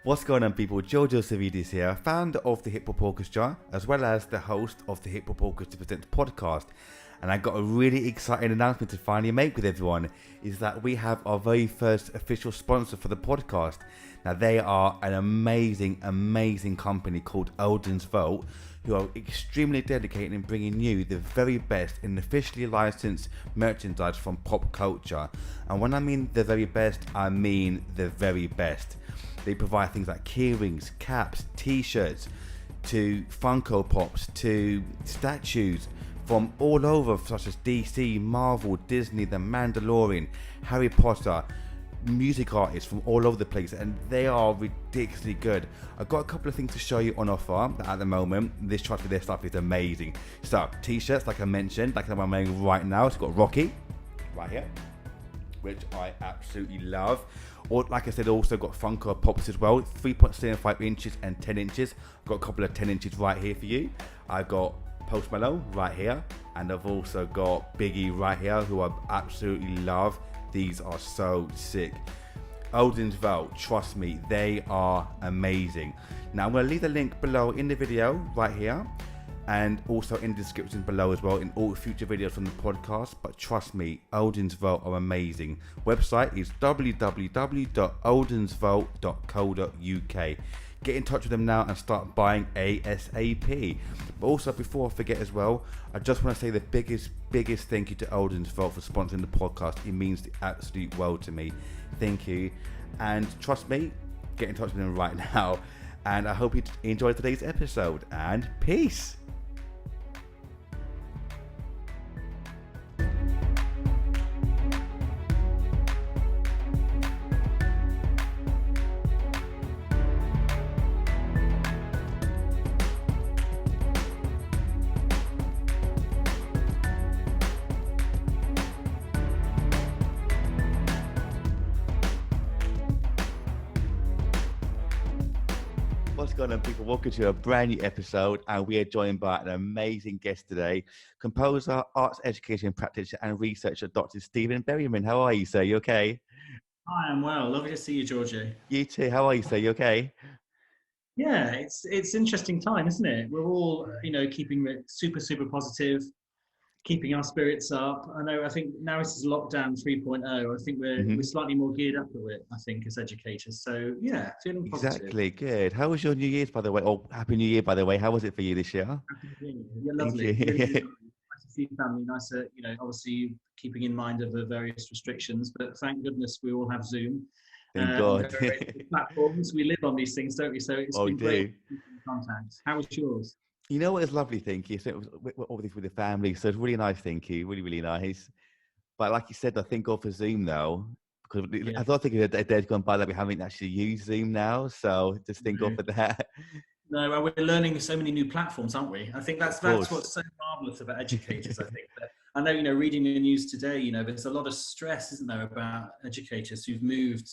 What's going on, people? Georgio Savvides here, founder of the Hip Hop Orchestra, as well as the host of the Hip Hop Orchestra Presents podcast. And I got a really exciting announcement to finally make with everyone, is that we have our very first official sponsor for the podcast. Now, they are an amazing company called Odin's Vote, who are extremely dedicated in bringing you the very best in officially licensed merchandise from pop culture. And when I mean the very best, I mean the very best. They provide things like keyrings, caps, t-shirts, to Funko Pops, to statues from all over, such as DC, Marvel, Disney, The Mandalorian, Harry Potter, music artists from all over the place, and they are ridiculously good. I've got a couple of things to show you on offer at the moment. This trust with their stuff is amazing. So, t-shirts, like I mentioned, like the one I'm wearing right now. It's got Rocky right here, which I absolutely love. Or, like I said, also got Funko Pops as well, 3.75 inches and 10 inches. I've got a couple of 10 inches right here for you. I've got Post Malone right here, and I've also got Biggie right here, who I absolutely love. These are so sick. Odin's Vote, trust me, they are amazing. Now, I'm going to leave the link below in the video right here, and also in the description below as well in all future videos from the podcast. But trust me, Odin's Vote are amazing. Website is www.odinsvote.co.uk. Get in touch with them now and start buying ASAP. But also, before I forget as well, I just want to say the biggest thank you to Odin's Vote for sponsoring the podcast. It means the absolute world to me. Thank you. And trust me, get in touch with them right now. And I hope you enjoyed today's episode. And peace. What's going on, people? Welcome to a brand new episode, and we are joined by an amazing guest today, composer, arts education practitioner, and researcher, Dr. Steven Berryman. How are you, sir? You okay? Hi, I'm well. Lovely to see you, Georgio. You too. How are you, sir? You okay? Yeah, it's interesting time, isn't it? We're all, keeping it super positive, keeping our spirits up. I think now this is lockdown 3.0. I think we're slightly more geared up to it, I think, as educators. So yeah, feeling positive. Exactly. Good. How was your New Year's, by the way? Oh, Happy New Year, by the way. How was it for you this year? Happy New Year. Yeah, Thank lovely. Really, really you. nice to see family. Nice to, obviously keeping in mind of the various restrictions, but thank goodness we all have Zoom. Thank And God. various platforms. We live on these things, don't we? So it's Oh, we been great do. keeping in contact. How was yours? You know what is lovely, thank you. So it was all this with the family, so it's really nice, thank you. Really nice. But like you said, I think go for Zoom though, because Yeah. I don't think a day's gone by that we haven't actually used Zoom now. So just think of for that. No, well, we're learning so many new platforms, aren't we? I think Of that's course. what's so marvelous about educators. I think that I know, reading the news today, there's a lot of stress, isn't there, about educators who've moved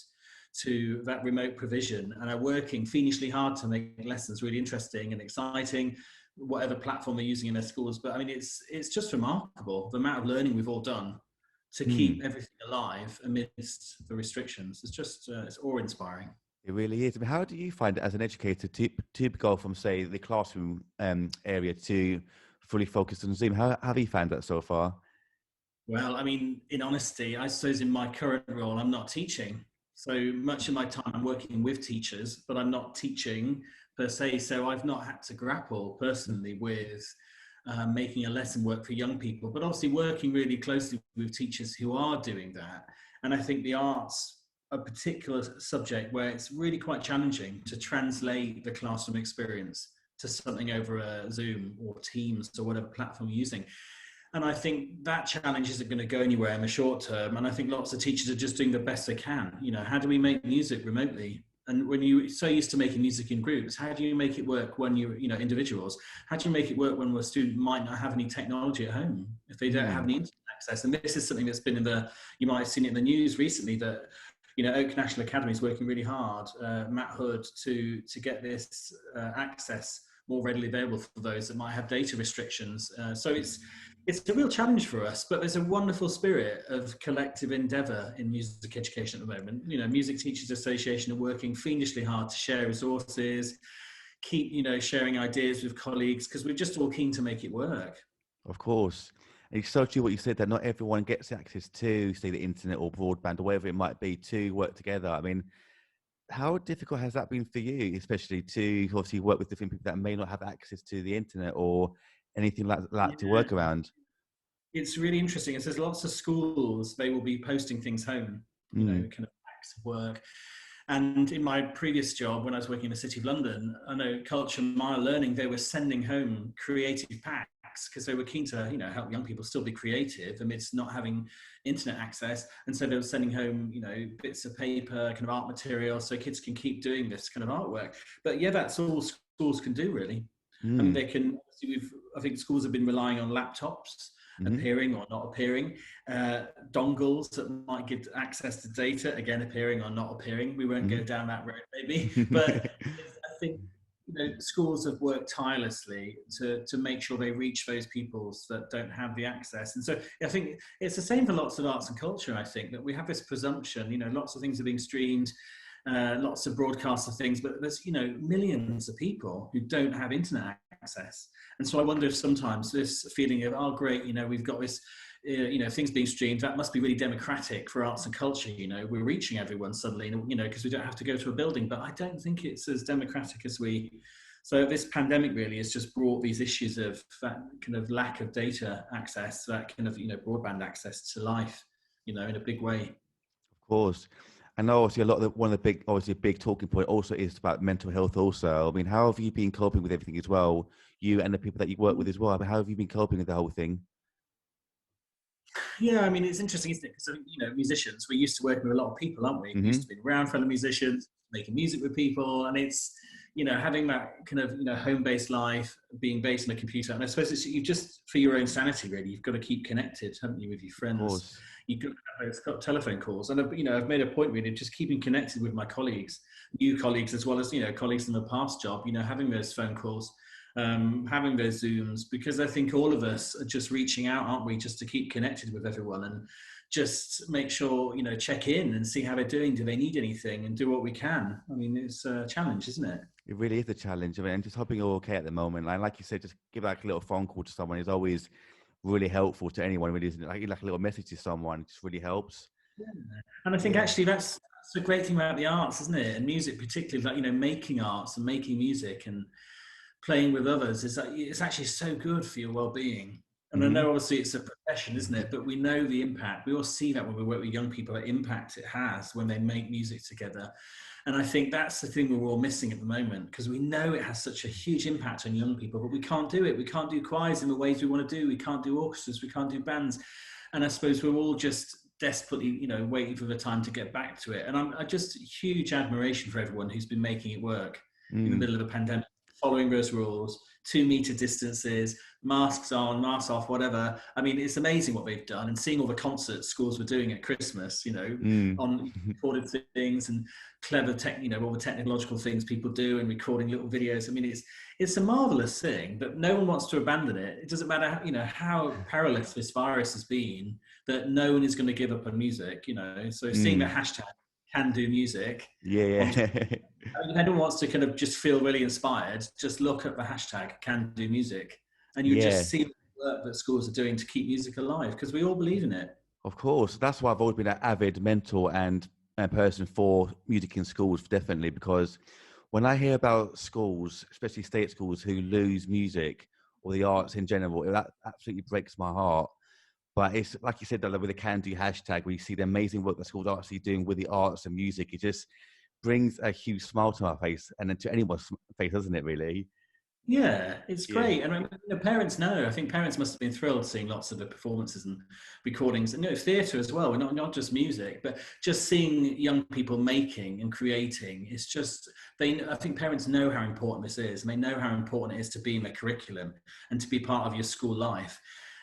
to that remote provision and are working fiendishly hard to make lessons really interesting and exciting, whatever platform they're using in their schools. But I mean, it's just remarkable the amount of learning we've all done to keep everything alive amidst the restrictions. It's just it's awe-inspiring. It really is. I mean, how do you find it as an educator to go from, say, the classroom area to fully focused on Zoom? How have you found that so far? Well, I mean, in honesty, I suppose in my current role, I'm not teaching. So much of my time I'm working with teachers, but I'm not teaching per se. So I've not had to grapple personally with making a lesson work for young people, but obviously working really closely with teachers who are doing that. And I think the arts, a particular subject where it's really quite challenging to translate the classroom experience to something over a Zoom or Teams or whatever platform you're using. And I think that challenge isn't going to go anywhere in the short term. And I think lots of teachers are just doing the best they can. How do we make music remotely? And when you're so used to making music in groups, how do you make it work when you're, individuals? How do you make it work when a student might not have any technology at home, if they don't have any internet access? And this is something that's been you might have seen it in the news recently that, Oak National Academy is working really hard, Matt Hood, to get this access more readily available for those that might have data restrictions. So it's a real challenge for us, but there's a wonderful spirit of collective endeavour in music education at the moment. You know, Music Teachers Association are working fiendishly hard to share resources, keep, sharing ideas with colleagues, because we're just all keen to make it work. Of course. And it's so true what you said, that not everyone gets access to, say, the internet or broadband or whatever it might be to work together. I mean, how difficult has that been for you, especially to obviously work with different people that may not have access to the internet or anything like that to Yeah, work around? it's really interesting. It says lots of schools, they will be posting things home, Mm. kind of acts of work. And in my previous job, when I was working in the City of London, I know Culture Mile Learning, they were sending home creative packs because they were keen to, help young people still be creative amidst not having internet access. And so they were sending home, bits of paper, kind of art material, so kids can keep doing this kind of artwork. But yeah, that's all schools can do, really. I mean, Mm. I think schools have been relying on laptops Mm-hmm. appearing or not appearing, dongles that might give access to data, again, appearing or not appearing. We won't Mm-hmm. go down that road, maybe, but I think schools have worked tirelessly to make sure they reach those pupils that don't have the access. And so I think it's the same for lots of arts and culture. I think that we have this presumption, lots of things are being streamed, lots of broadcasts of things, but there's millions of people who don't have internet access. And so I wonder if sometimes this feeling of, oh great, we've got this things being streamed, that must be really democratic for arts and culture, we're reaching everyone suddenly, because we don't have to go to a building. But I don't think it's as democratic as so this pandemic really has just brought these issues of that kind of lack of data access, that kind of broadband access to life, in a big way. Of course. And obviously one of the big, obviously a big talking point also is about mental health also. I mean, how have you been coping with everything as well? You and the people that you work with as well. I mean, how have you been coping with the whole thing? Yeah, I mean, it's interesting, isn't it? Because, musicians, we're used to working with a lot of people, aren't we? We're Mm-hmm. used to being around fellow musicians, making music with people. And it's, having that kind of, home-based life, being based on a computer. And I suppose you just, for your own sanity, really, you've got to keep connected, haven't you, with your Of friends? course. You've got to have those telephone calls. And, I've made a point, really, of just keeping connected with my colleagues, new colleagues, as well as, colleagues in the past job, having those phone calls, having those Zooms, because I think all of us are just reaching out, aren't we, just to keep connected with everyone and just make sure, check in and see how they're doing. Do they need anything, and do what we can? I mean, it's a challenge, isn't it? It really is a challenge. I mean, I'm just hoping you're okay at the moment. And like you said, just give like a little phone call to someone is always really helpful to anyone. Really, isn't it? Like a little message to someone, it just really helps. Yeah. And I think Yeah. actually that's the great thing about the arts, isn't it? And music particularly, like, making arts and making music and playing with others is that it's actually so good for your well-being. And I Mm-hmm. know obviously it's a profession, isn't it? But we know the impact. We all see that when we work with young people, the impact it has when they make music together. And I think that's the thing we're all missing at the moment, because we know it has such a huge impact on young people, but we can't do it. We can't do choirs in the ways we want to do. We can't do orchestras. We can't do bands. And I suppose we're all just desperately, waiting for the time to get back to it. And I just huge admiration for everyone who's been making it work in the Mm. middle of the pandemic, following those rules, 2 meter distances, masks on, masks off, whatever. I mean, it's amazing what they've done, and seeing all the concerts schools were doing at Christmas, Mm. on recorded things and clever tech, all the technological things people do and recording little videos. I mean, it's a marvelous thing, but no one wants to abandon it. It doesn't matter, how perilous this virus has been, that no one is going to give up on music, So seeing the Mm. hashtag can do music Yeah, on, yeah. if anyone wants to kind of just feel really inspired, just look at the hashtag can do music, and you Yeah. just see the work that schools are doing to keep music alive, because we all believe in it. Of course, that's why I've always been an avid mentor and person for music in schools, definitely. Because when I hear about schools, especially state schools, who lose music or the arts in general, that absolutely breaks my heart. But it's like you said, that with the Can Do hashtag, we see the amazing work that schools are actually doing with the arts and music. It just brings a huge smile to my face, and then to anyone's face, doesn't it? Really? Yeah, it's Yeah. great. And I mean, parents know. I think parents must have been thrilled seeing lots of the performances and recordings, and theatre as well. Not just music, but just seeing young people making and creating. It's just I think parents know how important this is, and they know how important it is to be in the curriculum and to be part of your school life.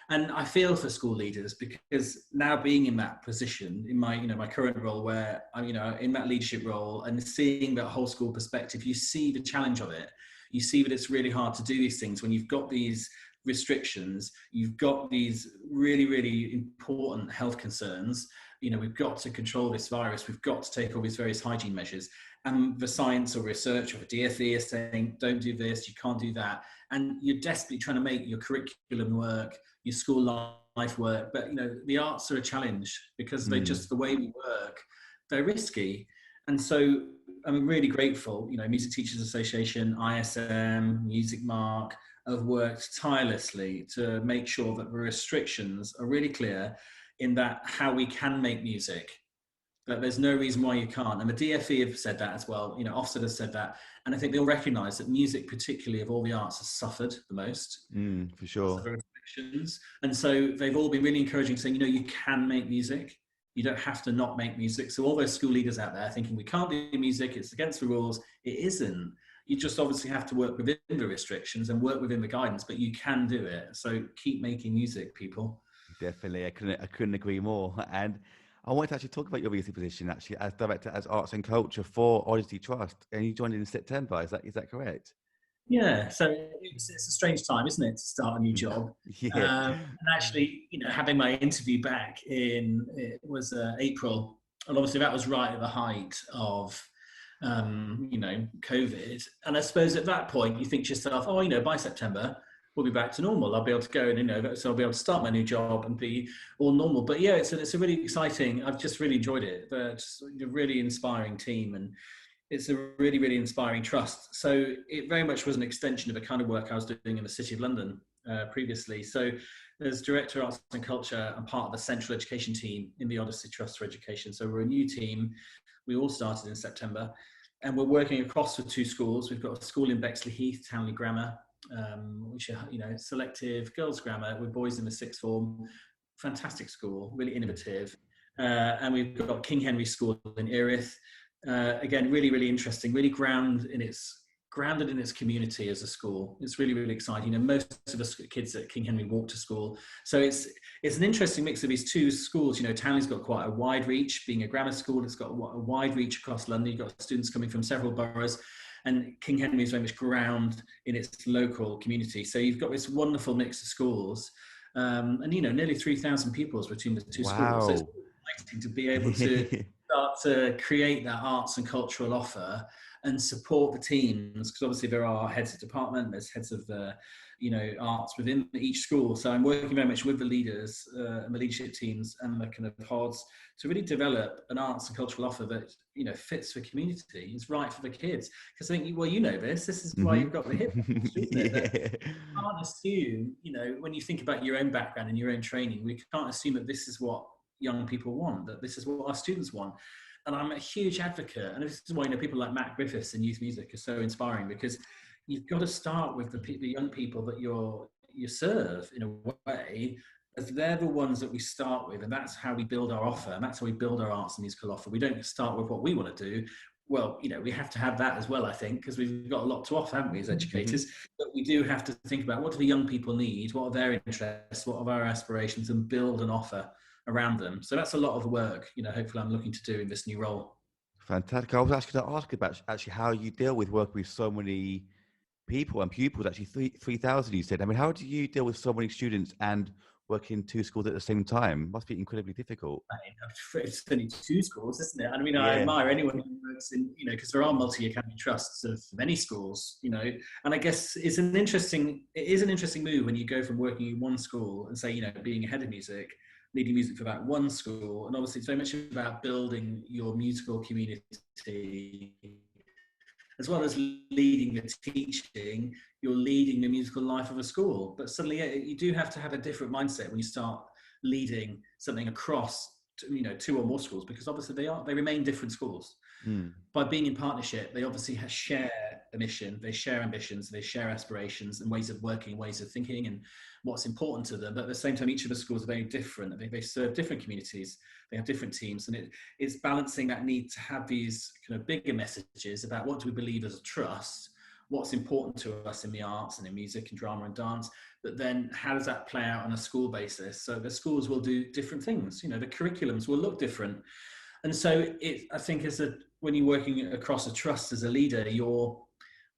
And I feel for school leaders, because now being in that position, in my my current role, where I'm in that leadership role and seeing that whole school perspective, you see the challenge of it. You see that it's really hard to do these things when you've got these restrictions, you've got these really, really important health concerns. We've got to control this virus. We've got to take all these various hygiene measures. And the science or research or the DfE is saying, don't do this, you can't do that. And you're desperately trying to make your curriculum work, your school life work. But, the arts are a challenge because they just, the way we work, they're risky. And so I'm really grateful, Music Teachers Association, ISM, Music Mark have worked tirelessly to make sure that the restrictions are really clear in that how we can make music, that there's no reason why you can't. And the DfE have said that as well, Ofsted has said that. And I think they'll recognise that music, particularly of all the arts, has suffered the most. For sure. The restrictions. And so they've all been really encouraging, saying, you can make music. You don't have to not make music. So all those school leaders out there thinking we can't do music, it's against the rules. It isn't. You just obviously have to work within the restrictions and work within the guidance, but you can do it. So keep making music, people. Definitely. I couldn't agree more. And I wanted to actually talk about your recent position actually as Director as Arts and Culture for Odyssey Trust. And you joined in September, is that correct? Yeah, so it's a strange time, isn't it, to start a new job? Yeah. And actually, having my interview back it was April, and obviously that was right at the height of, COVID. And I suppose at that point you think to yourself, by September we'll be back to normal. I'll be able to go and so I'll be able to start my new job and be all normal. But yeah, it's a really exciting. I've just really enjoyed it. It's a really inspiring team and it's a really, really inspiring trust. So it very much was an extension of the kind of work I was doing in the City of London previously. So as Director of Arts and Culture, I'm part of the central education team in the Odyssey Trust for Education. So we're a new team. We all started in September and we're working across the two schools. We've got a school in Bexley Heath, Townley Grammar, which are, selective girls' grammar with boys in the sixth form. Fantastic school, really innovative. And we've got King Henry School in Erith. Again, really, really interesting, really grounded in its community as a school. It's really, really exciting. Most of the kids at King Henry walk to school. So it's an interesting mix of these two schools. Townley's got quite a wide reach, being a grammar school. It's got a wide reach across London. You've got students coming from several boroughs. And King Henry is very much grounded in its local community. So you've got this wonderful mix of schools. And, nearly 3,000 pupils between the two schools. So it's exciting to be able to start to create that arts and cultural offer and support the teams, because obviously there are heads of department, there's heads of arts within each school. So I'm working very much with the leaders and the leadership teams and the kind of pods to really develop an arts and cultural offer that fits the community, is right for the kids. Because I think, this is why you've got the hip hop. You can't assume, when you think about your own background and your own training, we can't assume that this is what young people want, that this is what our students want. And I'm a huge advocate, and this is why people like Matt Griffiths and youth music are so inspiring, because you've got to start with the young people that you serve in a way, as they're the ones that we start with, and that's how we build our offer, and that's how we build our arts and musical offer. We don't start with what we want to do. Well, we have to have that as well, I think, because we've got a lot to offer, haven't we, as educators? But we do have to think about what do the young people need, what are their interests, what are our aspirations, and build an offer around them. So that's a lot of the work, hopefully I'm looking to do in this new role. Fantastic. I was actually going to ask about actually how you deal with working with so many people and pupils, actually 3,000 you said. I mean, how do you deal with so many students and work in two schools at the same time? Must be incredibly difficult. It's only two schools, isn't it? I mean, I admire anyone who works in, because there are multi-academy trusts of many schools, and I guess it is an interesting move when you go from working in one school and say, being a head of music, leading music for that one school. And obviously it's very much about building your musical community, as well as leading the teaching, you're leading the musical life of a school. But suddenly you do have to have a different mindset when you start leading something across two or more schools, because obviously they remain different schools. By being in partnership, they obviously share a mission, they share ambitions, they share aspirations and ways of working, ways of thinking, and what's important to them. But at the same time, each of the schools are very different. They serve different communities, they have different teams, and it's balancing that need to have these kind of bigger messages about what do we believe as a trust, what's important to us in the arts and in music and drama and dance, but then how does that play out on a school basis? So the schools will do different things, the curriculums will look different. And so I think when you're working across a trust as a leader, you're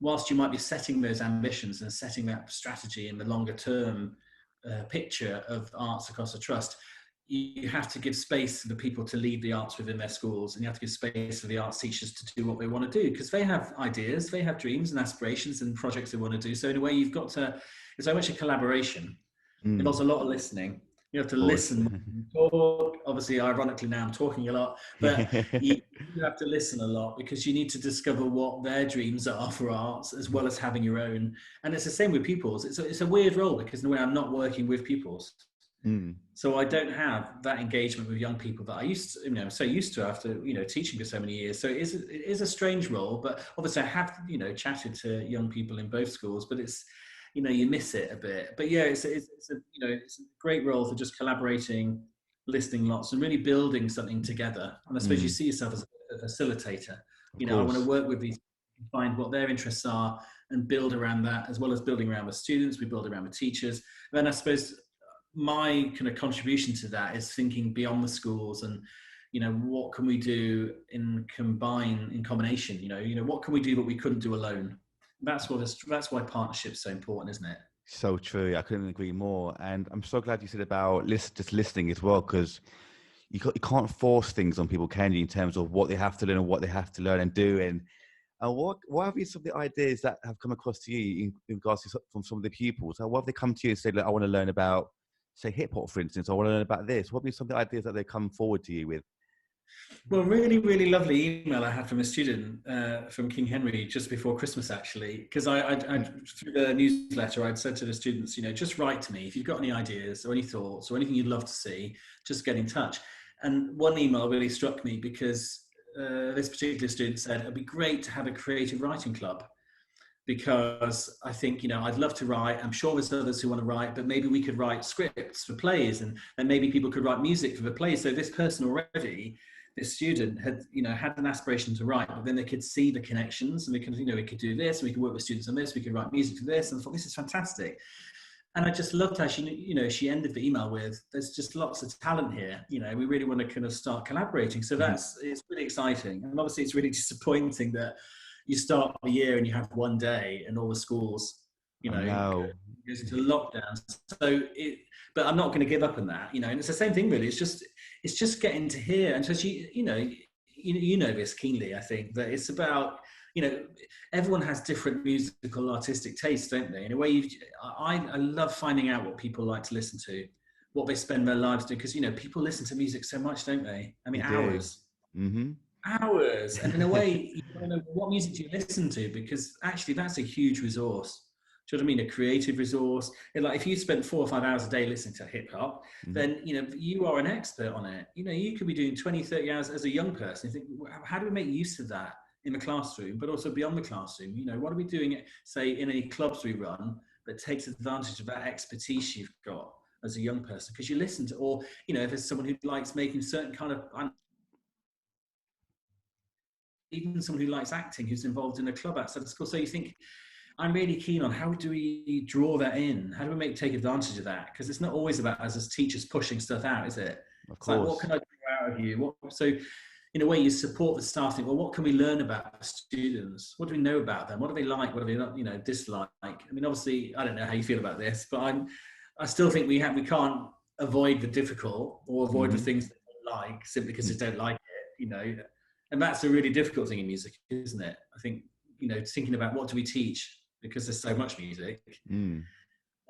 whilst you might be setting those ambitions and setting that strategy in the longer term picture of arts across the trust, you have to give space for the people to lead the arts within their schools, and you have to give space for the arts teachers to do what they want to do, because they have ideas, they have dreams and aspirations and projects they want to do. So in a way, you've got to, it's very much a collaboration. It involves a lot of listening. You have to listen. Talk. Obviously, ironically, now I'm talking a lot, but you have to listen a lot, because you need to discover what their dreams are for arts, as well as having your own. And it's the same with pupils. It's a weird role, because in a way I'm not working with pupils. So I don't have that engagement with young people that I used to, so used to after, teaching for so many years. So it is a strange role, but obviously I have, chatted to young people in both schools, but it's, you miss it a bit. But yeah, it's a great role for just collaborating, listening lots, and really building something together. And I suppose you see yourself as a facilitator. I want to work with these, find what their interests are and build around that, as well as building around the students. We build around the teachers. Then I suppose my kind of contribution to that is thinking beyond the schools, and what can we do in combination, what can we do that we couldn't do alone. That's why partnership's so important, isn't it? So true. I couldn't agree more. And I'm so glad you said about just listening as well, because you can't force things on people, can you, in terms of what they have to learn and what they have to learn and do. And what have been some of the ideas that have come across to you in regards to from some of the pupils? What have they come to you and said, look, I want to learn about, say, hip hop, for instance, or I want to learn about this? What have been some of the ideas that they come forward to you with? Well, really, really lovely email I had from a student from King Henry just before Christmas, actually, because I through the newsletter, I'd said to the students, just write to me if you've got any ideas or any thoughts or anything you'd love to see, just get in touch. And one email really struck me, because this particular student said, it'd be great to have a creative writing club, because I think, I'd love to write. I'm sure there's others who want to write, but maybe we could write scripts for plays, and maybe people could write music for the plays. So this person already, this student had, had an aspiration to write, but then they could see the connections, and we could, we could do this, and we could work with students on this, we could write music for this, and I thought, this is fantastic. And I just loved how she ended the email with, there's just lots of talent here. We really want to kind of start collaborating. So it's really exciting. And obviously it's really disappointing that you start the year and you have one day and all the schools, goes into lockdown. But I'm not going to give up on that, and it's the same thing really. It's just getting to hear. And so you know this keenly, I think, that it's about, everyone has different musical artistic tastes, don't they? In a way, I love finding out what people like to listen to, what they spend their lives doing, because, people listen to music so much, don't they? I mean, hours. Hours. And in a way, you want to know, what music do you listen to? Because actually that's a huge resource. Do you know what I mean? A creative resource. Like if you spent 4 or 5 hours a day listening to hip hop, then, you are an expert on it. You could be doing 20, 30 hours as a young person. You think, how do we make use of that in the classroom, but also beyond the classroom? What are we doing, say, in any clubs we run that takes advantage of that expertise you've got as a young person? Because you listen to, or, if there's someone who likes making certain kind of, even someone who likes acting, who's involved in a club outside of school. So you think, I'm really keen on, how do we draw that in? How do we take advantage of that? Because it's not always about us as teachers pushing stuff out, is it? Of course. It's like, what can I draw out of you? So in a way, you support the staff. Think, well, what can we learn about the students? What do we know about them? What do they like? What do they not, dislike? I mean, obviously, I don't know how you feel about this, but I still think we can't avoid the difficult or avoid the things they don't like simply because they don't like it, And that's a really difficult thing in music, isn't it? I think, thinking about what do we teach, because there's so much music. And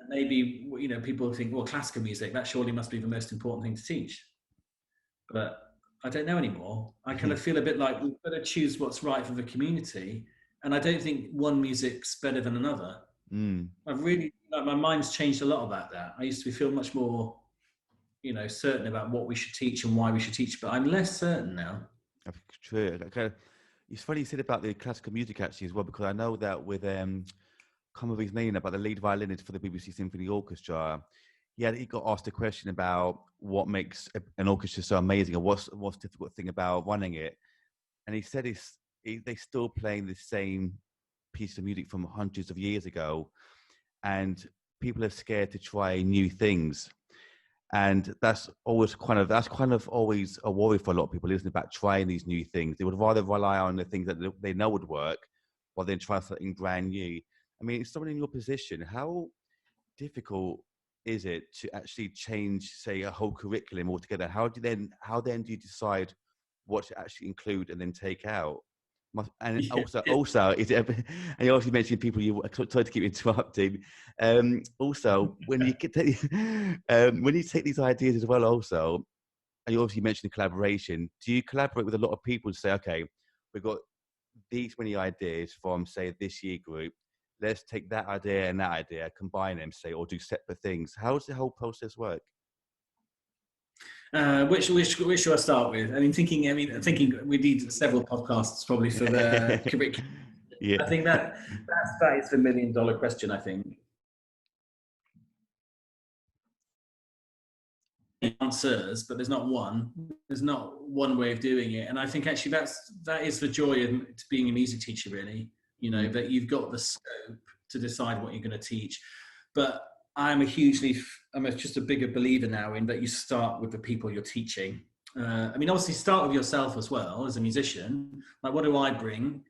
maybe, people think, well, classical music, that surely must be the most important thing to teach. But I don't know anymore. I kind of feel a bit like we've got to choose what's right for the community. And I don't think one music's better than another. I've really, my mind's changed a lot about that. I used to feel much more, certain about what we should teach and why we should teach, but I'm less certain now. True. It's funny you said about the classical music actually as well, because I know that with come with his name, about the lead violinist for the BBC Symphony Orchestra, he got asked a question about what makes an orchestra so amazing and what's the difficult thing about running it, and he said they're still playing the same piece of music from hundreds of years ago, and people are scared to try new things. And that's kind of always a worry for a lot of people, isn't it, about trying these new things. They would rather rely on the things that they know would work while then trying something brand new. I mean, someone in your position, how difficult is it to actually change, say, a whole curriculum altogether? How then do you decide what to actually include and then take out? And also, is it? And you also mentioned people. Sorry to keep interrupting. Also, when you when you take these ideas as well, also, and you obviously mentioned collaboration. Do you collaborate with a lot of people to say, okay, we've got these many ideas from, say, this year group. Let's take that idea and that idea, combine them, say, or do separate things. How does the whole process work? Which should I start with? Thinking we need several podcasts probably for the curriculum. Yeah. I think that is the $1 million question. I think answers, but there's not one. There's not one way of doing it, and I think actually that is the joy of being a music teacher. Really, that you've got the scope to decide what you're going to teach, but I'm just a bigger believer now in that you start with the people you're teaching. Obviously start with yourself as well as a musician. Like, what do I bring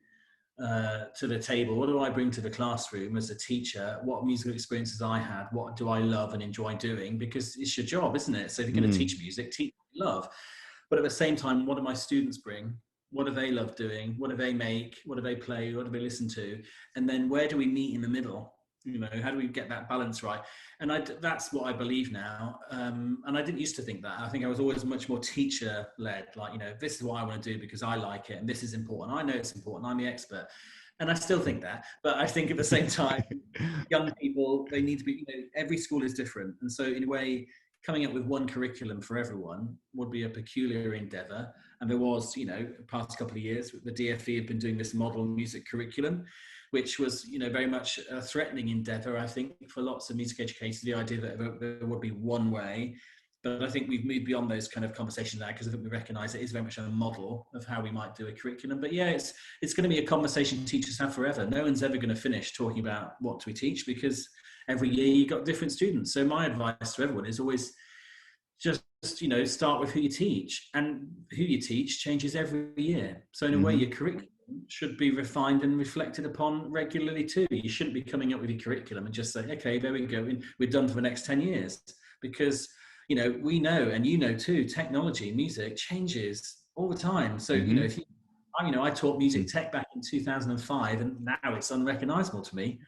to the table? What do I bring to the classroom as a teacher? What musical experiences I had? What do I love and enjoy doing? Because it's your job, isn't it? So if you're going to teach music, teach what you love. But at the same time, what do my students bring? What do they love doing? What do they make? What do they play? What do they listen to? And then where do we meet in the middle? How do we get that balance right? And that's what I believe now. And I didn't used to think that. I think I was always much more teacher-led. Like, this is what I want to do because I like it, and this is important. I know it's important. I'm the expert. And I still think that. But I think at the same time, young people, they need to be, every school is different. And so in a way, coming up with one curriculum for everyone would be a peculiar endeavor. And there was, the past couple of years, the DFE have been doing this model music curriculum, which was, very much a threatening endeavor, I think, for lots of music educators, the idea that there would be one way. But I think we've moved beyond those kind of conversations now, because I think we recognise it is very much a model of how we might do a curriculum. But yeah, it's going to be a conversation teachers have forever. No one's ever going to finish talking about what do we teach, because every year you've got different students. So my advice to everyone is always just, start with who you teach, and who you teach changes every year. So in a way, your curriculum should be refined and reflected upon regularly too. You shouldn't be coming up with your curriculum and just say, okay, there we go, and we're done for the next 10 years. Because, we know, and too, technology, music changes all the time. So, if I taught music tech back in 2005, and now it's unrecognizable to me.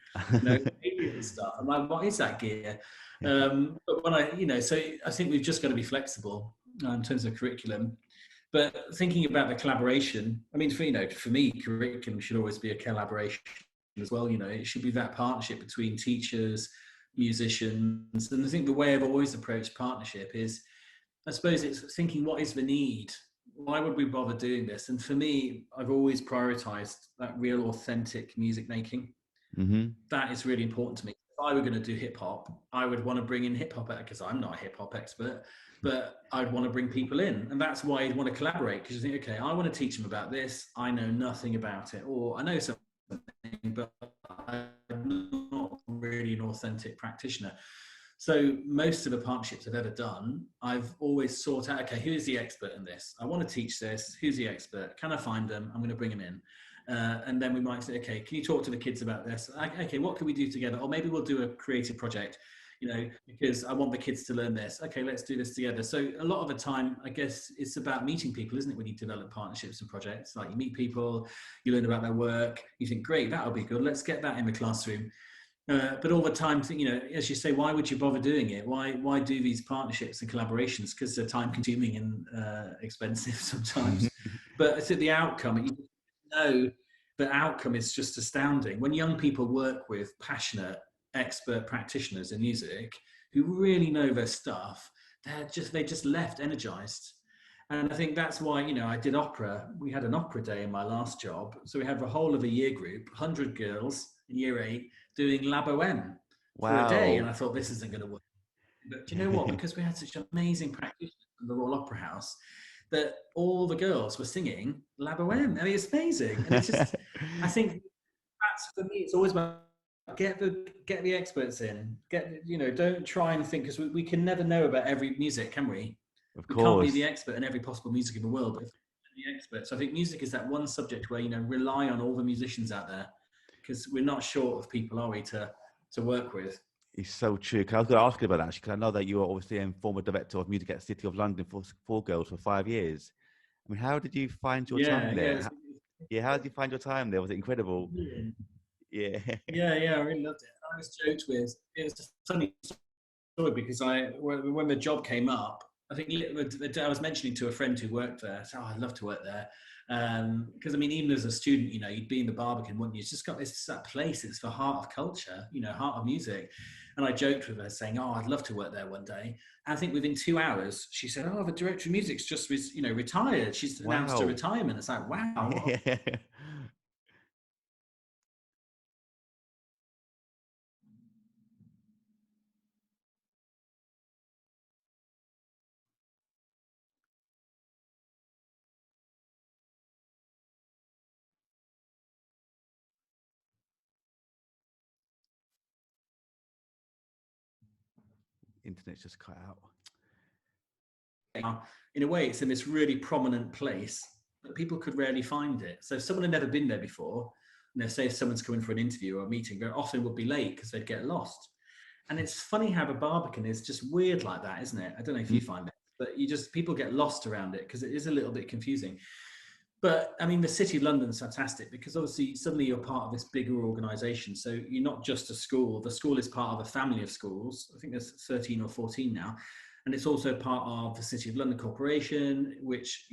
Stuff. I'm like, what is that gear? But when so I think we've just got to be flexible in terms of curriculum. But thinking about the collaboration, for me, curriculum should always be a collaboration as well. It should be that partnership between teachers, musicians. And I think the way I've always approached partnership is, I suppose, it's thinking, what is the need? Why would we bother doing this? And for me, I've always prioritized that real authentic music making. That is really important to me. If I were going to do hip hop, I would want to bring in hip hop, because I'm not a hip hop expert, but I'd want to bring people in. And that's why I'd want to collaborate, because you think, okay, I want to teach them about this. I know nothing about it, or I know something, but I'm not really an authentic practitioner. So most of the partnerships I've ever done, I've always sought out, okay, who's the expert in this? I want to teach this. Who's the expert? Can I find them? I'm going to bring them in. And then we might say, okay, can you talk to the kids about this? Okay, what can we do together? Or maybe we'll do a creative project, because I want the kids to learn this. Okay, let's do this together. So a lot of the time, I guess it's about meeting people, isn't it? When you develop partnerships and projects, like you meet people, you learn about their work, you think, great, that'll be good. Let's get that in the classroom. But all the time, as you say, why would you bother doing it? Why do these partnerships and collaborations? Because they're time consuming and expensive sometimes. But it's the outcome. The outcome is just astounding. When young people work with passionate, expert practitioners in music who really know their stuff, they just left energized. And I think that's why, I did opera. We had an opera day in my last job. So we had the whole of a year group, 100 girls in year 8, doing La Boheme for a day. And I thought, this isn't going to work. But do you know what? Because we had such amazing practitioners from the Royal Opera House, that all the girls were singing La Boheme. It's amazing. And it's just, I think that's, for me, it's always about get the experts in. Don't try and think, because we can never know about every music, can we? Of we course. Can't be the expert in every possible music in the world, but the experts. So I think music is that one subject where, rely on all the musicians out there. because we're not short of people, are we, to work with. It's so true. 'Cause I was going to ask you about that actually, because I know that you were obviously a former director of music at City of London for Girls for 5 years. I mean, how did you find your time Yeah, there? Yeah, how did you find your time there? Was it incredible? brilliant. Yeah. Yeah, I really loved it. I was joked with. It was a funny story because when the job came up, I think I was mentioning to a friend who worked there, so I'd love to work there. Because I mean, even as a student, you'd be in the Barbican, wouldn't you? It's just got that place. It's the heart of culture, heart of music. And I joked with her saying, "Oh, I'd love to work there one day." And I think within 2 hours, she said, "Oh, the director of music's just retired. She's announced her Wow. retirement." It's like, wow. Yeah. Internet's just cut out. Now, in a way, it's in this really prominent place, but people could rarely find it. So if someone had never been there before, say if someone's coming for an interview or a meeting, very often would be late because they'd get lost. And it's funny how the Barbican is just weird like that, isn't it? I don't know if you find it, but people get lost around it because it is a little bit confusing. But I mean, the City of London's fantastic because obviously suddenly you're part of this bigger organisation. So you're not just a school. The school is part of a family of schools. I think there's 13 or 14 now. And it's also part of the City of London Corporation, which,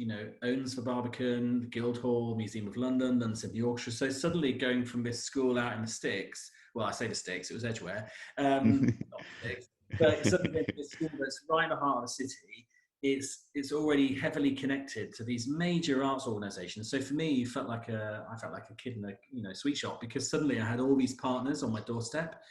owns the Barbican, the Guildhall, Museum of London, London Symphony Orchestra. So suddenly going from this school out in the sticks, well, I say the sticks, it was Edgware, not the sticks, but suddenly going to this school that's right in the heart of the city, it's already heavily connected to these major arts organisations. So for me, I felt like a kid in a sweet shop because suddenly I had all these partners on my doorstep,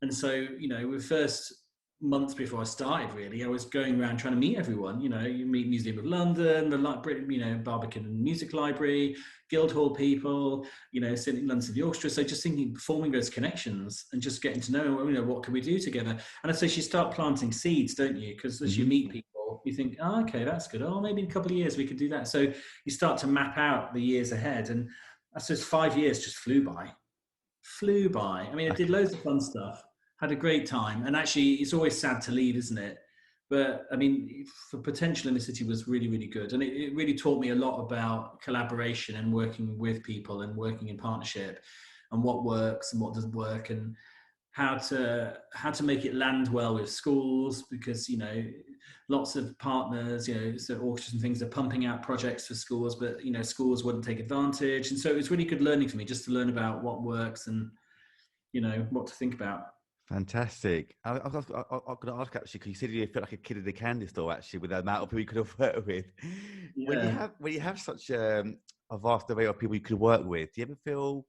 and so the first months before I started, really, I was going around trying to meet everyone. You meet Museum of London, the Barbican and Music Library, Guildhall people, London Symphony Orchestra. So just thinking, forming those connections and just getting to know, what can we do together? And I say you start planting seeds, don't you? Because as you meet people, you think, oh, okay, that's good. Oh, maybe in a couple of years we could do that. So you start to map out the years ahead. And I suppose 5 years just flew by. I mean, I did loads of fun stuff, had a great time. And actually, it's always sad to leave, isn't it? But I mean, the potential in the city was really, really good. And it really taught me a lot about collaboration and working with people and working in partnership and what works and what doesn't work and how to make it land well with schools, because lots of partners, so orchestras and things are pumping out projects for schools, but schools wouldn't take advantage. And so it was really good learning for me just to learn about what works and what to think about. Fantastic. I was going to ask actually, because you said you felt like a kid in the candy store actually with the amount of people you could have worked with. Yeah. When you have such a vast array of people you could work with, do you ever feel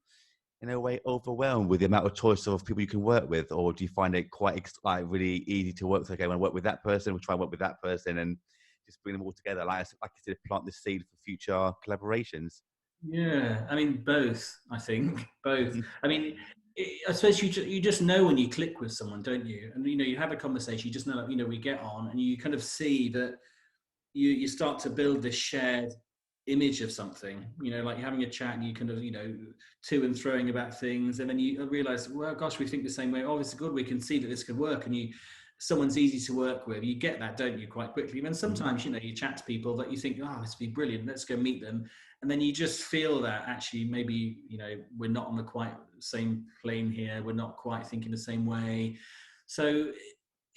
in a way overwhelmed with the amount of choice of people you can work with, or do you find it quite really easy to work? So, okay, I want to work with that person, we'll try and work with that person, and just bring them all together. Like you said, plant the seed for future collaborations. Yeah, I mean, both. I think both. I mean, I suppose you just know when you click with someone, don't you? And you have a conversation. You just know, we get on, and you kind of see that you start to build this shared image of something. Like you're having a chat, and you kind of to and throwing about things, and then you realize, well, gosh, we think the same way. Oh, this is good. We can see that this could work, and someone's easy to work with. You get that, don't you, quite quickly. And then sometimes you chat to people that you think, oh, this would be brilliant. Let's go meet them. And then you just feel that actually maybe we're not on the quite same plane here, we're not quite thinking the same way. So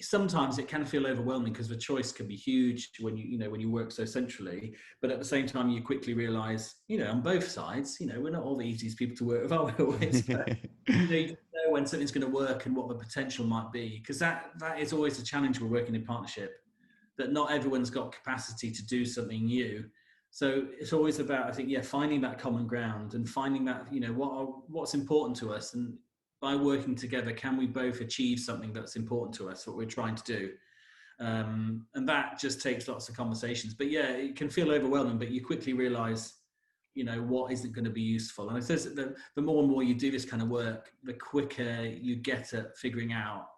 sometimes it can feel overwhelming because the choice can be huge when you work so centrally, but at the same time you quickly realize on both sides we're not all the easiest people to work with, are we always? But, you just know when something's going to work and what the potential might be, because that is always a challenge with working in partnership, that not everyone's got capacity to do something new. So it's always about, I think, finding that common ground and finding that, what's important to us. And by working together, can we both achieve something that's important to us, what we're trying to do? And that just takes lots of conversations. But yeah, it can feel overwhelming, but you quickly realize, what isn't going to be useful. And it says that the more and more you do this kind of work, the quicker you get at figuring out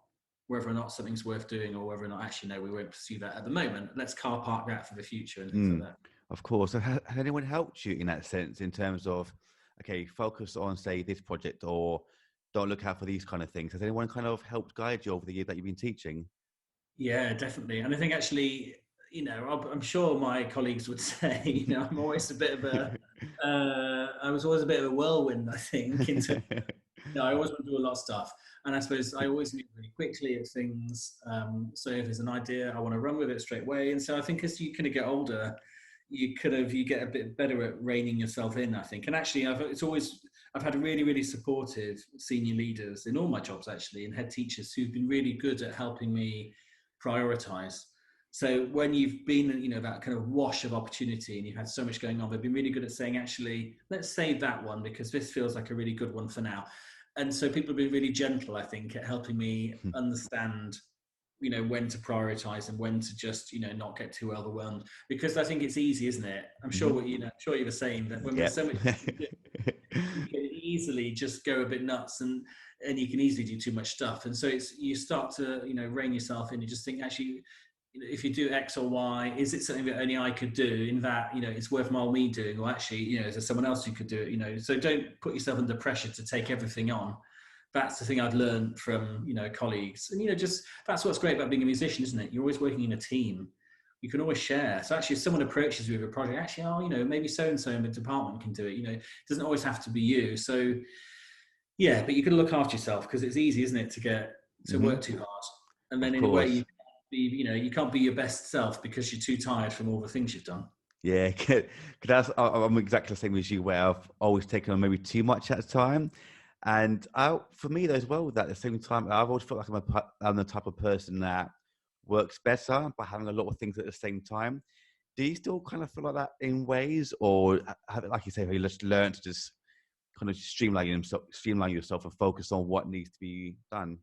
whether or not something's worth doing, or whether or not actually, no, we won't pursue that at the moment. Let's car park that for the future and things like that. Of course. So has anyone helped you in that sense in terms of okay, focus on, say, this project, or don't look out for these kind of things? Has anyone kind of helped guide you over the year that you've been teaching? Yeah, definitely. And I think actually, I'm sure my colleagues would say, I'm always a bit of I was always a bit of a whirlwind, I think, into, I always want to do a lot of stuff. And I suppose I always move really quickly at things. So if there's an idea, I want to run with it straight away. And so I think as you kind of get older, you get a bit better at reining yourself in, I think. And actually, I've had really, really supportive senior leaders in all my jobs, actually, and head teachers who've been really good at helping me prioritize. So when you've been, that kind of wash of opportunity and you've had so much going on, they've been really good at saying, actually, let's save that one because this feels like a really good one for now. And so people have been really gentle, I think, at helping me understand, when to prioritize and when to just, not get too overwhelmed. Because I think it's easy, isn't it? I'm sure what I'm sure you were saying that when there's so much, you can easily just go a bit nuts and you can easily do too much stuff. And so you start to, rein yourself in and just think, actually, if you do X or Y, is it something that only I could do in that, it's worthwhile me doing, or actually, is there someone else who could do it, so don't put yourself under pressure to take everything on. That's the thing I'd learned from, colleagues. And, just that's what's great about being a musician, isn't it? You're always working in a team. You can always share. So actually, if someone approaches you with a project, actually, maybe so-and-so in the department can do it. It doesn't always have to be you. So, yeah, but you can look after yourself because it's easy, isn't it, to work too hard. And then in a way, you can't be your best self because you're too tired from all the things you've done. Yeah, because I'm exactly the same as you, where I've always taken on maybe too much at a time. And for me, though, as well, that at the same time, I've always felt like I'm the type of person that works better by having a lot of things at the same time. Do you still kind of feel like that in ways, or like you say, have you just learned to just kind of streamline yourself and focus on what needs to be done?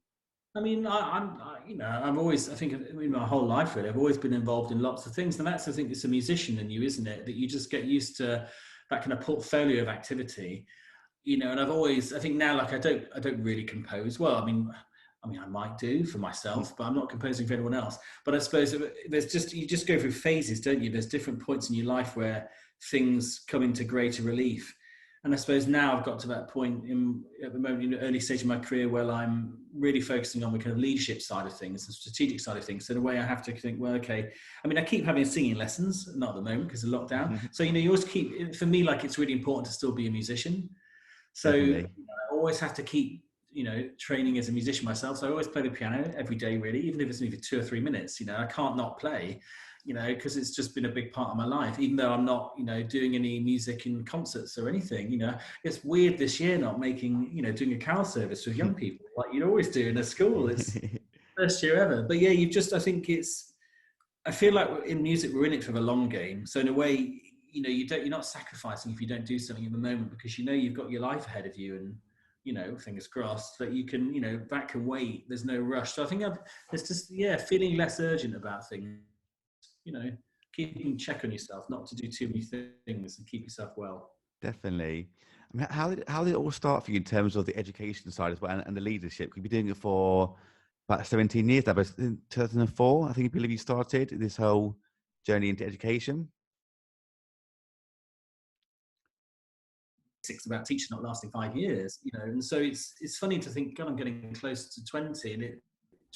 I mean, I've always, I think, in my whole life, really, I've always been involved in lots of things, and that's, I think, it's a musician in you, isn't it? That you just get used to that kind of portfolio of activity, And I've always, I think now, like, I don't really compose. Well, I mean, I might do for myself, but I'm not composing for anyone else. But I suppose you just go through phases, don't you? There's different points in your life where things come into greater relief. And I suppose now I've got to that point at the moment, in the early stage of my career, where I'm really focusing on the kind of leadership side of things, the strategic side of things. So in a way, I have to think, well, okay. I mean, I keep having singing lessons, not at the moment because of lockdown. So you always keep. For me, like, it's really important to still be a musician. So I always have to keep, training as a musician myself. So I always play the piano every day, really, even if it's only for 2 or 3 minutes. I can't not play. Because it's just been a big part of my life, even though I'm not, doing any music in concerts or anything. It's weird this year not making, doing a carol service with young people like you'd always do in a school. It's first year ever. But yeah, I feel like in music, we're in it for the long game. So in a way, you're not sacrificing if you don't do something at the moment because you've got your life ahead of you and, fingers crossed that you can, that can wait. There's no rush. So I think it's just, feeling less urgent about things. Keeping check on yourself, not to do too many things and keep yourself well. Definitely. I mean, how did it all start for you in terms of the education side as well and the leadership? You've been doing it for about 17 years now, but in 2004, I think, I believe you started this whole journey into education. It's about teaching not lasting 5 years, and so it's funny to think, God, I'm getting close to 20, and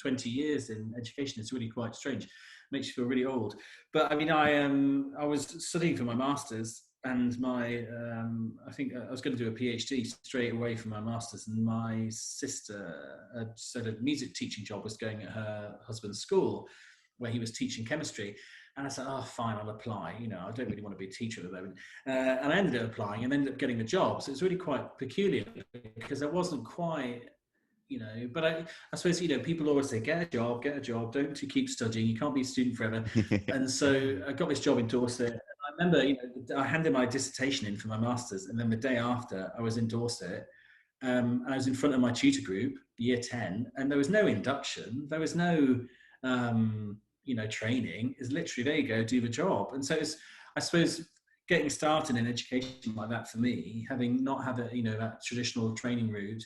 20 years in education is really quite strange. Makes you feel really old. But I mean, I was studying for my master's, and I think I was going to do a PhD straight away from my master's, and my sister said a music teaching job was going at her husband's school, where he was teaching chemistry. And I said, oh, fine, I'll apply. I don't really want to be a teacher at the moment. And I ended up applying and ended up getting the job. So it's really quite peculiar because I wasn't quite, but I suppose, people always say, get a job, don't keep studying, you can't be a student forever. And so I got this job in Dorset. And I remember, I handed my dissertation in for my master's, and then the day after I was in Dorset, and I was in front of my tutor group, year 10, and there was no induction, there was no, training. Is literally, there you go, do the job. And so it's, I suppose, getting started in education like that for me, having not had that traditional training route,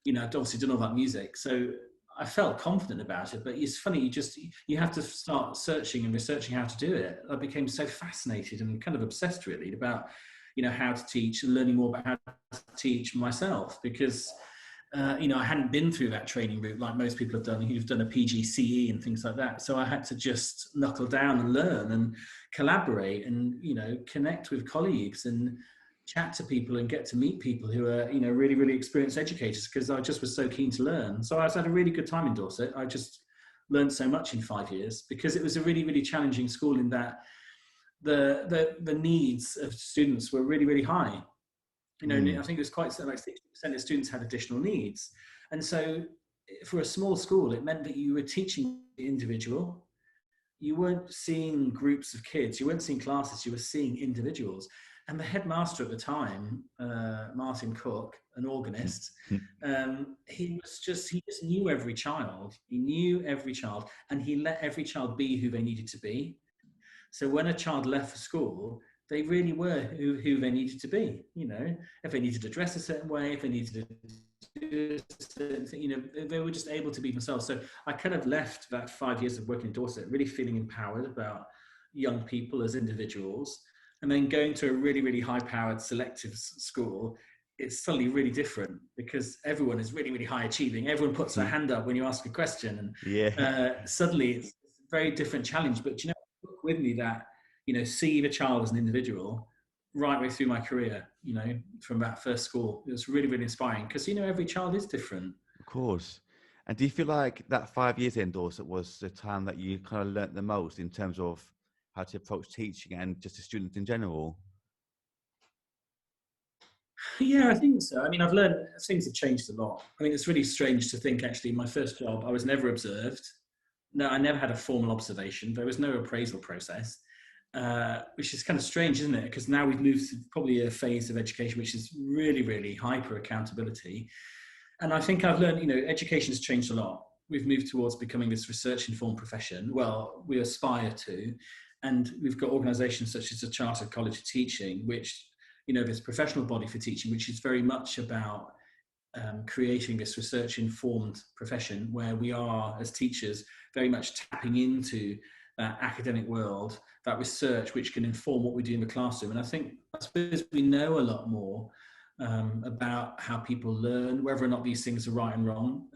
I'd obviously done all that music, so I felt confident about it. But it's funny, you have to start searching and researching how to do it. I became so fascinated and kind of obsessed, really, about how to teach and learning more about how to teach myself, because I hadn't been through that training route like most people have done, who've done a PGCE and things like that. So I had to just knuckle down and learn and collaborate and, connect with colleagues and chat to people and get to meet people who are, really, really experienced educators, because I just was so keen to learn. So I had a really good time in Dorset. I just learned so much in 5 years, because it was a really, really challenging school in that the needs of students were really, really high. I think it was quite like 60% of students had additional needs. And so for a small school, it meant that you were teaching the individual. You weren't seeing groups of kids. You weren't seeing classes. You were seeing individuals. And the headmaster at the time, Martin Cook, an organist, he just knew every child. He knew every child, and he let every child be who they needed to be. So when a child left for school, they really were who they needed to be. If they needed to dress a certain way, if they needed to do a certain thing, they were just able to be themselves. So I kind of left that 5 years of working in Dorset really feeling empowered about young people as individuals. And then going to a really, really high-powered selective school, it's suddenly really different, because everyone is really, really high achieving. Everyone puts their hand up when you ask a question, and suddenly it's a very different challenge. But with me that see the child as an individual right way through my career, from that first school. It was really, really inspiring, because every child is different. Of course. And do you feel like that 5 years in Dorset was the time that you kind of learnt the most in terms of how to approach teaching and just the students in general? Yeah, I think so. I've learned things have changed a lot. It's really strange to think, actually, my first job, I was never observed. No, I never had a formal observation. There was no appraisal process, which is kind of strange, isn't it? Because now we've moved to probably a phase of education which is really, really hyper accountability. And I think I've learned, education has changed a lot. We've moved towards becoming this research-informed profession. Well, we aspire to. And we've got organisations such as the Chartered College of Teaching, which, this professional body for teaching, which is very much about creating this research-informed profession, where we are, as teachers, very much tapping into that academic world, that research which can inform what we do in the classroom. And I suppose we know a lot more about how people learn. Whether or not these things are right and wrong,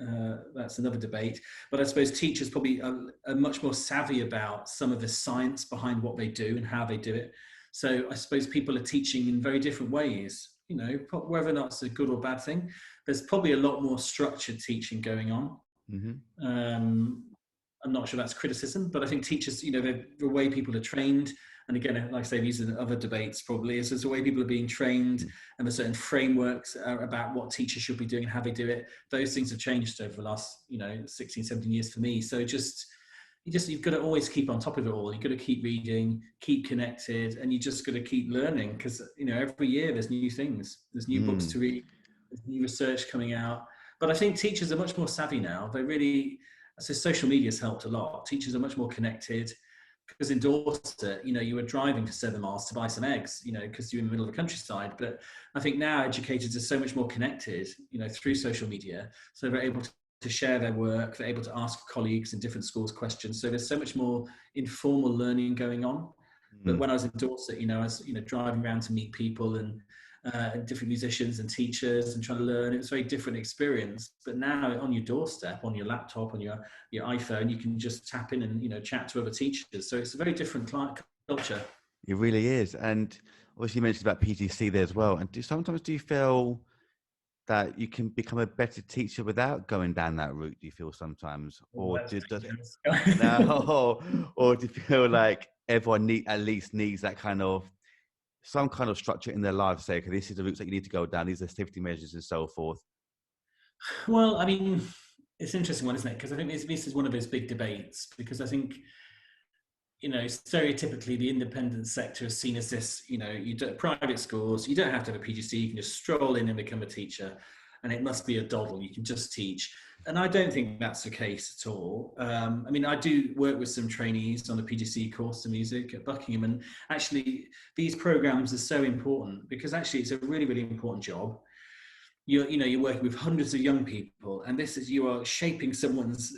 that's another debate. But I suppose teachers probably are much more savvy about some of the science behind what they do and how they do it. So I suppose people are teaching in very different ways, whether or not it's a good or bad thing. There's probably a lot more structured teaching going on. I'm not sure that's criticism, but I think teachers, the way people are trained, and again, like I say, these are other debates probably, is the way people are being trained, and there's certain frameworks about what teachers should be doing and how they do it. Those things have changed over the last, 16, 17 years for me. So you've got to always keep on top of it all. You've got to keep reading, keep connected, and you just got to keep learning, because, every year there's new things, there's new books to read, there's new research coming out. But I think teachers are much more savvy now. So social media has helped a lot. Teachers are much more connected, because in Dorset, you were driving for 7 miles to buy some eggs, because you're in the middle of the countryside. But I think now educators are so much more connected, through social media. So they're able to share their work. They're able to ask colleagues in different schools questions. So there's so much more informal learning going on. But when I was in Dorset, I was, driving around to meet people and different musicians and teachers and trying to learn. It was a very different experience. But now on your doorstep, on your laptop, on your iPhone, you can just tap in and chat to other teachers. So it's a very different culture. It really is. And obviously you mentioned about PGC there as well. And do you feel that you can become a better teacher without going down that route? Do you feel sometimes, or do you feel like everyone at least needs that kind of some kind of structure in their lives? Say, okay, this is the routes that you need to go down. These are safety measures and so forth. Well, it's an interesting one, isn't it? Because I think this is one of those big debates. Because I think, stereotypically the independent sector is seen as this, private schools, you don't have to have a PGC, you can just stroll in and become a teacher, and it must be a doddle, you can just teach. And I don't think that's the case at all. I do work with some trainees on the PGC course of music at Buckingham, and actually these programs are so important, because actually it's a really, really important job. You're working with hundreds of young people, and you are shaping someone's,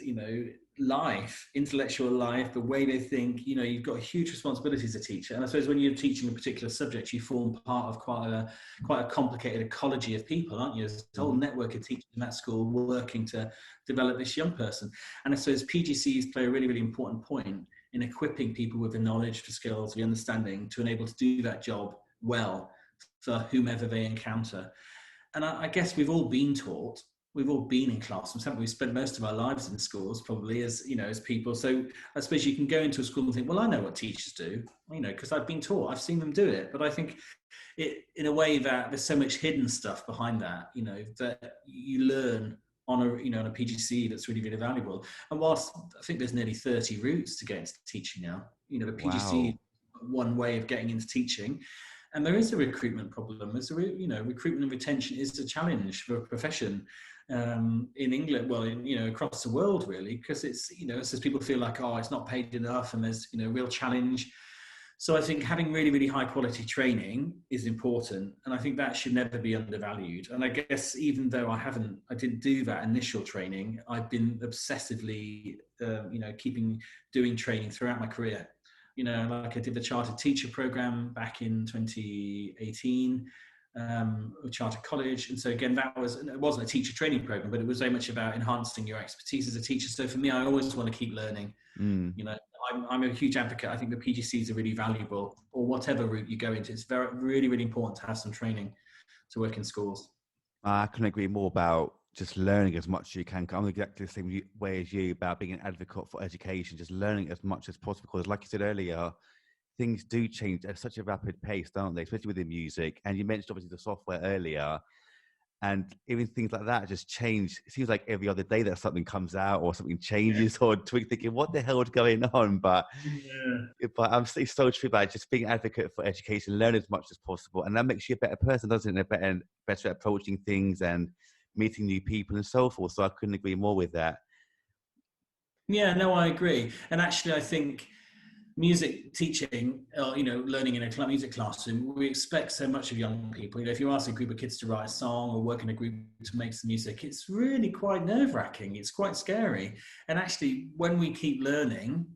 life, intellectual life, the way they think. You know, you've got a huge responsibility as a teacher. And I suppose when you're teaching a particular subject, you form part of quite a complicated ecology of people, aren't you? There's a whole network of teachers in that school working to develop this young person. And I suppose PGCs play a really, really important point in equipping people with the knowledge, the skills, the understanding to enable to do that job well for whomever they encounter. And I guess we've all been taught, we've all been in classrooms, haven't we? We've spent most of our lives in schools, probably, as you know, as people. So I suppose you can go into a school and think, well, I know what teachers do, you know, because I've been taught, I've seen them do it. But I think it, in a way, that there's so much hidden stuff behind that, you know, that you learn on a, you know, on a PGCE that's really, really valuable. And whilst I think there's nearly 30 routes to get into teaching now, you know, the PGCE is one way of getting into teaching. And there is a recruitment problem. There's a, you know, recruitment and retention is a challenge for a profession in England, well, in, you know, across the world, really, because it's, you know, it's as people feel like, oh, it's not paid enough, and there's, you know, real challenge. So I think having really, really high quality training is important, and I think that should never be undervalued. And I guess even though I didn't do that initial training, I've been obsessively, you know, doing training throughout my career. You know, like I did the Chartered Teacher Program back in 2018, Chartered College. And so again, it wasn't a teacher training program, but it was very much about enhancing your expertise as a teacher. So for me, I always want to keep learning. You know, I'm a huge advocate. I think the PGCs are really valuable, or whatever route you go into. It's really, really important to have some training to work in schools. I couldn't agree more about just learning as much as you can. I'm exactly the same way as you about being an advocate for education, just learning as much as possible. Because like you said earlier, things do change at such a rapid pace, don't they? Especially with the music. And you mentioned obviously the software earlier. And even things like that just change. It seems like every other day that something comes out or something changes, or thinking, what the hell is going on? But I'm so true about just being an advocate for education, learn as much as possible. And that makes you a better person, doesn't it? Better at approaching things and meeting new people and so forth. So I couldn't agree more with that. Yeah, no, I agree. And actually, I think music teaching, you know, learning in a music classroom, we expect so much of young people. You know, if you ask a group of kids to write a song or work in a group to make some music, it's really quite nerve-wracking. It's quite scary. And actually, when we keep learning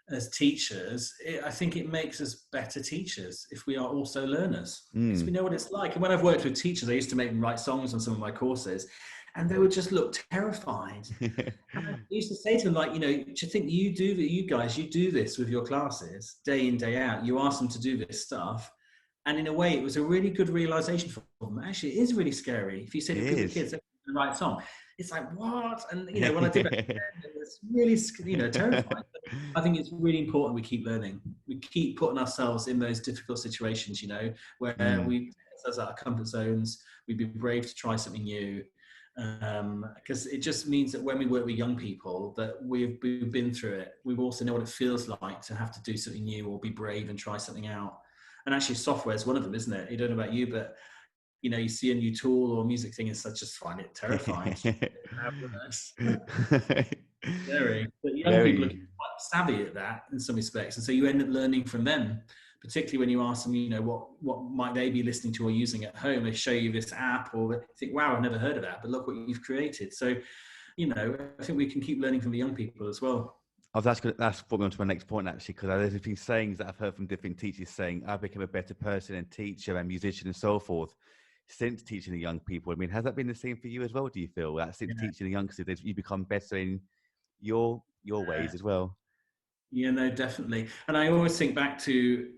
as teachers, I think it makes us better teachers if we are also learners, because we know what it's like. And when I've worked with teachers, I used to make them write songs on some of my courses, and they would just look terrified. And I used to say to them, like, you know, do you think you do this with your classes day in, day out? You ask them to do this stuff. And in a way, it was a really good realization for them. Actually, it is really scary. If you say to a group of kids, they can write a song, it's like, what? And, you know, when I did that, it's really, you know, terrifying. I think it's really important we keep learning. We keep putting ourselves in those difficult situations, you know, where we ourselves out of comfort zones. We'd be brave to try something new. Because it just means that when we work with young people, that we've been through it. We also know what it feels like to have to do something new or be brave and try something out. And actually, software is one of them, isn't it? I don't know about you, but you know, you see a new tool or music thing, and such, just find it terrifying. Scary. But young people are quite savvy at that in some respects, and so you end up learning from them. Particularly when you ask them, you know, what might they be listening to or using at home? They show you this app, or they think, wow, I've never heard of that, but look what you've created. So, you know, I think we can keep learning from the young people as well. That's brought me on to my next point, actually, because there's been sayings that I've heard from different teachers saying, I've become a better person and teacher and musician and so forth since teaching the young people. I mean, has that been the same for you as well, do you feel? That since teaching the youngsters, you become better in your ways as well? Yeah, no, definitely. And I always think back to,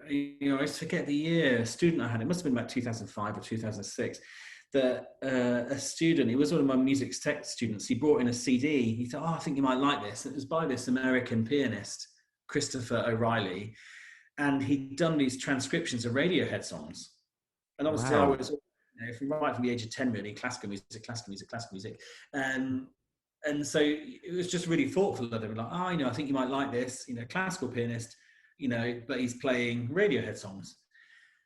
you know, I always forget the year, a student I had, it must have been about 2005 or 2006, that a student, he was one of my music tech students, he brought in a CD. He said, oh, I think you might like this. And it was by this American pianist, Christopher O'Reilly. And he'd done these transcriptions of Radiohead songs. And obviously I was, you know, from the age of 10, really, classical music. And so it was just really thoughtful of him, like, oh, you know, I think you might like this, you know, classical pianist, you know, but he's playing Radiohead songs.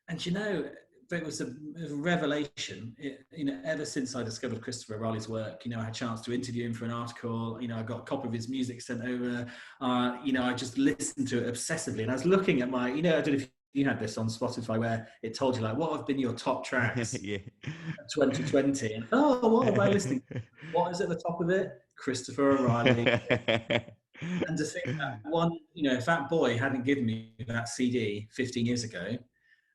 And, you know, it was a revelation. You know, ever since I discovered Christopher O'Reilly's work, you know, I had a chance to interview him for an article, you know, I got a copy of his music sent over, you know, I just listened to it obsessively. And I was looking at my, you know, I don't know if you had this on Spotify where it told you, like, what have been your top tracks 2020? And, oh, what am I listening to? What is at the top of it? Christopher O'Reilly. And to think that one, if that boy hadn't given me that CD 15 years ago,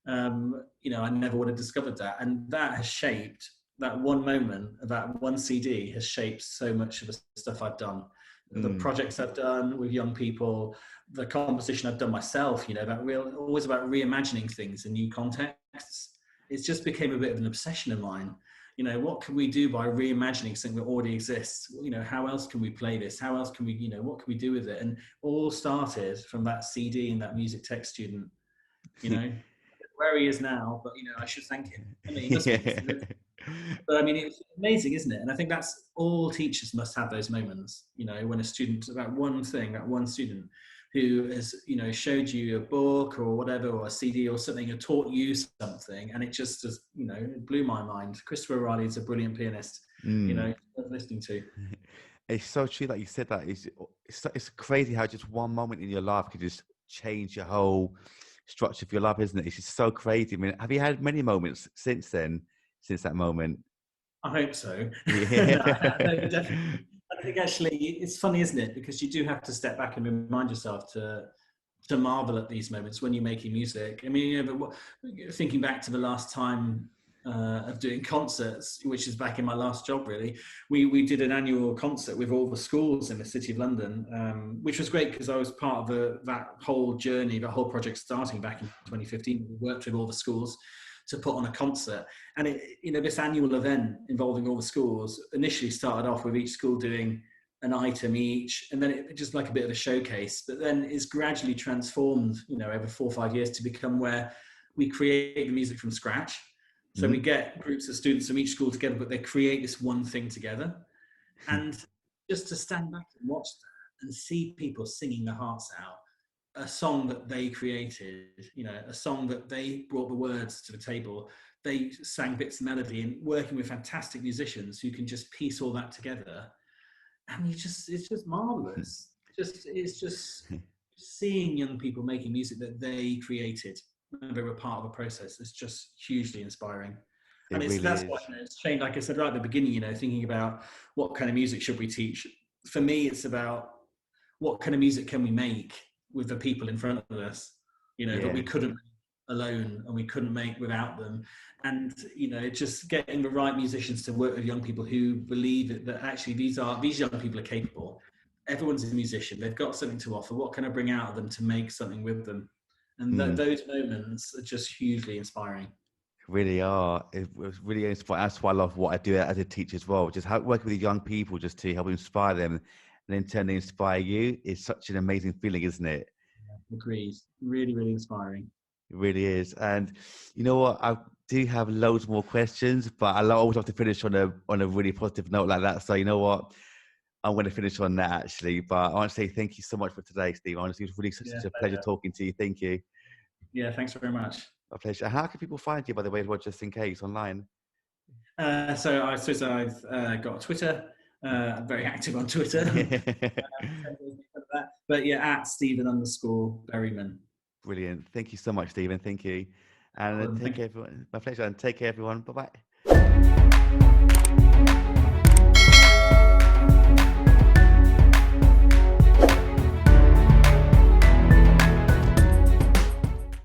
I never would have discovered that. And that has shaped, that one moment of that one CD has shaped so much of the stuff I've done. The projects I've done with young people, the composition I've done myself, always about reimagining things in new contexts. It's just became a bit of an obsession of mine. What can we do by reimagining something that already exists? How else can we play this? How else can we, what can we do with it? And all started from that CD and that music tech student, where he is now, but I should thank him. I mean, he must be. But I mean, it's amazing, isn't it? And I think that's all teachers must have those moments. When a student, that one student who has, showed you a book or whatever, or a CD or something, or taught you something, and it just, it blew my mind. Christopher Riley is a brilliant pianist. Worth listening to. It's so true that you said that. It's crazy how just one moment in your life could just change your whole structure of your life, isn't it? It's just so crazy. I mean, have you had many moments since then, since that moment? I hope so. Yeah. No, definitely. I think actually it's funny, isn't it? Because you do have to step back and remind yourself to marvel at these moments when you're making music. I mean, but thinking back to the last time of doing concerts, which is back in my last job, really, we did an annual concert with all the schools in the City of London, which was great because I was part of that whole journey, the whole project starting back in 2015. We worked with all the schools to put on a concert, and this annual event involving all the schools initially started off with each school doing an item each, and then it just like a bit of a showcase, but then it's gradually transformed over 4 or 5 years to become where we create the music from scratch. So we get groups of students from each school together, but they create this one thing together. And just to stand back and watch that and see people singing their hearts out, a song that they created, a song that they brought the words to the table, they sang bits of melody, and working with fantastic musicians who can just piece all that together. And it's just marvelous. It's just seeing young people making music that they created and they were part of a process. It's just hugely inspiring. And that's why it's changed. Like I said right at the beginning, thinking about what kind of music should we teach. For me, it's about what kind of music can we make with the people in front of us, that we couldn't alone and we couldn't make without them. And just getting the right musicians to work with young people who believe that actually these young people are capable. Everyone's a musician, they've got something to offer. What can I bring out of them to make something with them? And those moments are just hugely inspiring. Really are. It was really inspiring. That's why I love what I do as a teacher as well. Just working with young people, just to help inspire them, and in turn they inspire you, is such an amazing feeling, isn't it? Yeah, agreed. Really, really inspiring. It really is. And you know what? I do have loads more questions, but I always have to finish on a really positive note like that. So you know what? I'm going to finish on that actually. But I want to say thank you so much for today, Steve. Honestly, it was really such a pleasure talking to you. Thank you. Yeah, thanks very much. My pleasure. How can people find you, by the way, as well, just in case, online? So I've got Twitter. I'm very active on Twitter. But yeah, at Steven_Berryman. Brilliant. Thank you so much, Stephen. Thank you. And take care, everyone. My pleasure. And take care, everyone. Bye-bye.